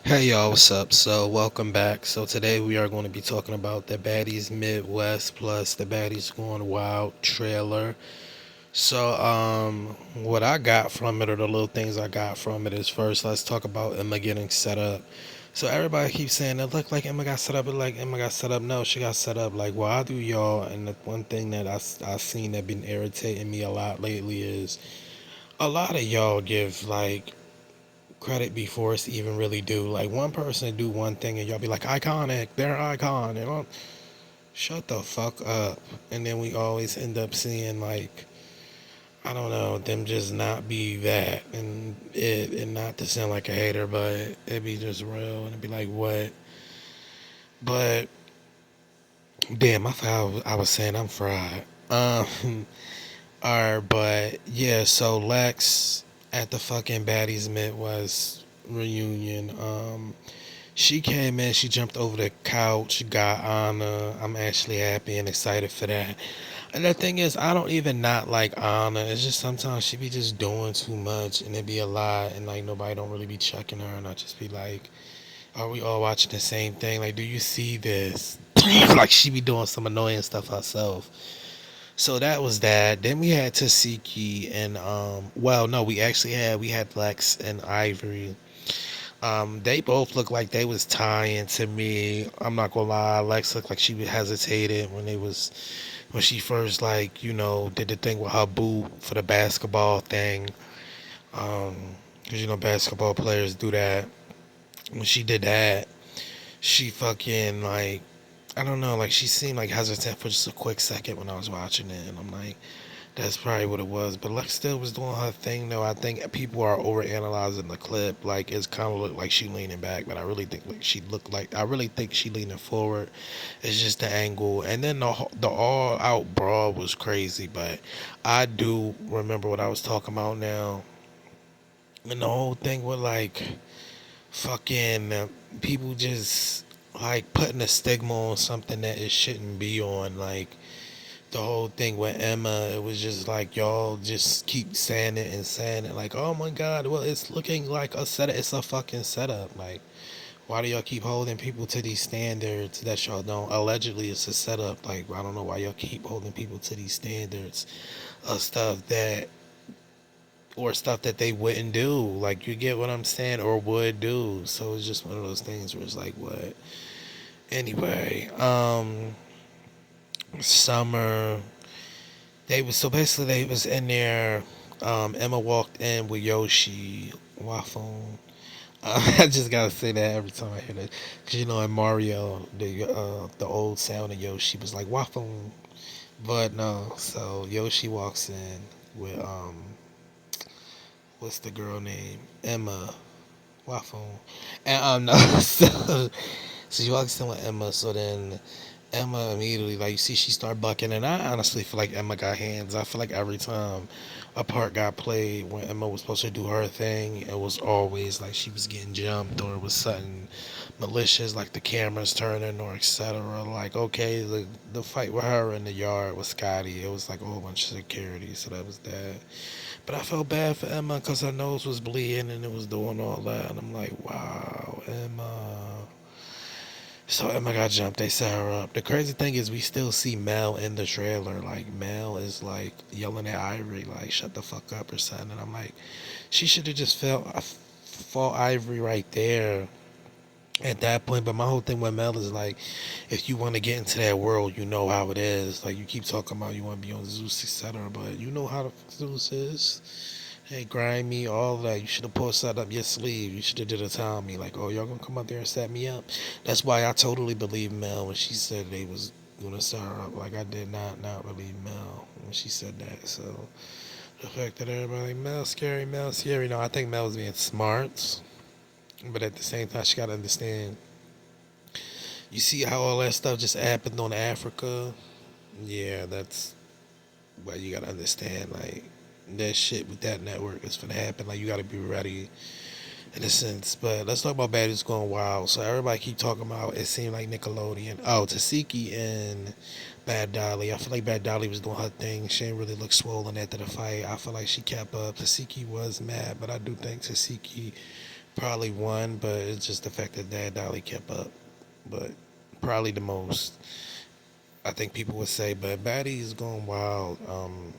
Hey y'all, what's up? So welcome back. So today we are going to be talking about the Baddies Midwest plus the Baddies Going Wild trailer. So what I got from it, or the little things I got from it, is first let's talk about Emma getting set up. So everybody keeps saying it looked like Emma got set up, it like Emma got set up. No, she got set up. Like, why do y'all? And the one thing that I seen that been irritating me a lot lately is a lot of y'all give like credit before it's even really due. Like one person do one thing and y'all be like iconic, they're icon, and shut the fuck up. And then we always end up seeing like I don't know them just not be that, and not to sound like a hater, but it be just real and it'd be like what. But damn, I thought I was saying I'm fried. Alright, but yeah, so Lex at the fucking Baddies Midwest reunion. She came in, she jumped over the couch, got Anna. I'm actually happy and excited for that. And the thing is, I don't even not like Anna. It's just sometimes she be just doing too much and it be a lot and like nobody don't really be checking her and I just be like, are we all watching the same thing? Like, do you see this? Like she be doing some annoying stuff herself. So that was that. Then we had Tasiki and well no, we had Lex and Ivory. They both looked like they was tying to me. I'm not gonna lie, Lex looked like she hesitated when she first like, did the thing with her boo for the basketball thing. Um, cause basketball players do that. When she did that, she fucking like I don't know, like she seemed like hesitant for just a quick second when I was watching it, and I'm like, that's probably what it was. But Lex still was doing her thing, though. I think people are overanalyzing the clip. Like it's kind of looked like she leaning back, but I really think like she looked like I really think she leaning forward. It's just the angle, and then the all out brawl was crazy. But I do remember what I was talking about now, and the whole thing with like fucking people just like putting a stigma on something that it shouldn't be on. Like the whole thing with Emma, it was just like y'all just keep saying it and saying it. Like, oh my God, well, it's looking like a setup. It's a fucking setup. Like, why do y'all keep holding people to these standards that y'all don't? Allegedly, it's a setup. Like, I don't know why y'all keep holding people to these standards of stuff that they wouldn't do. Like, you get what I'm saying, or would do. So it's just one of those things where it's like, what? Anyway, Summer. They was in there. Emma walked in with Yoshi waffle. I just gotta say that every time I hear that, cause in Mario the old sound of Yoshi was like waffle, but no. So Yoshi walks in with what's the girl name, Emma waffle, and no. So she walks in with Emma. So then Emma immediately, like, you see, she start bucking, and I honestly feel like Emma got hands. I feel like every time a part got played when Emma was supposed to do her thing, it was always like she was getting jumped or it was something malicious, like the cameras turning or etc. Like, okay, the fight with her in the yard with Scotty, it was like a whole bunch of security, so that was that. But I felt bad for Emma because her nose was bleeding and it was doing all that, and I'm like, wow, Emma. So Emma got jumped. They set her up. The crazy thing is, we still see Mel in the trailer. Like Mel is like yelling at Ivory, like "shut the fuck up" or something. And I'm like, she should have just fought Ivory right there at that point. But my whole thing with Mel is like, if you want to get into that world, you know how it is. Like you keep talking about you want to be on Zeus, etc. But you know how the Zeus is. Hey, grimy, all of that. You should have pulled that up your sleeve. You should have did a Tommy. Like, oh, y'all gonna come up there and set me up. That's why I totally believe Mel when she said they was gonna set her up. Like, I did not believe Mel when she said that. So the fact that everybody like Mel scary, Mel scary. No, I think Mel was being smart, but at the same time, she gotta understand. You see how all that stuff just happened on Africa? Yeah, that's why you gotta understand. Like that shit with that network is gonna happen. Like you gotta be ready in a sense. But let's talk about Baddies Going Wild. So everybody keep talking about it seemed like Nickelodeon. Oh, Tasiki and Bad Dolly. I feel like Bad Dolly was doing her thing. She didn't really look swollen after the fight. I feel like she kept up. Tasiki was mad, but I do think Tasiki Probably one, but it's just the fact that Dad Dolly kept up. But probably the most, I think people would say, but Baddies going wild.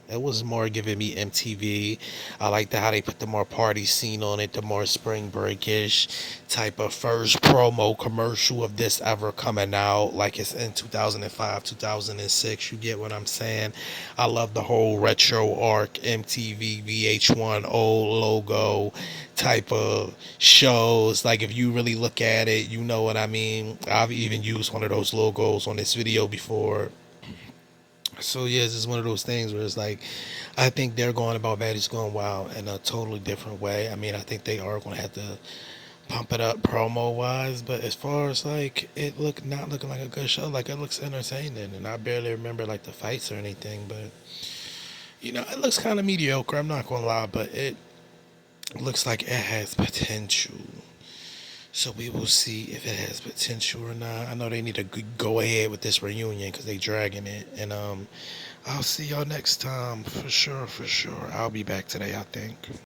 It was more giving me MTV. I like how they put the more party scene on it, the more spring breakish type of first promo commercial of this ever coming out, like it's in 2005, 2006. You get what I'm saying? I love the whole retro arc MTV VH1 old logo type of shows. Like if you really look at it, you know what I mean. I've even used one of those logos on this video before. So yeah, it's just one of those things where it's like, I think they're going about Baddies going wild in a totally different way. I mean, I think they are going to have to pump it up promo wise, but as far as like it not looking like a good show, like it looks entertaining, and I barely remember like the fights or anything, but it looks kind of mediocre. I'm not gonna lie, but it looks like it has potential. So we will see if it has potential or not. I know they need to go ahead with this reunion because they dragging it, and I'll see y'all next time for sure. For sure, I'll be back today, I think.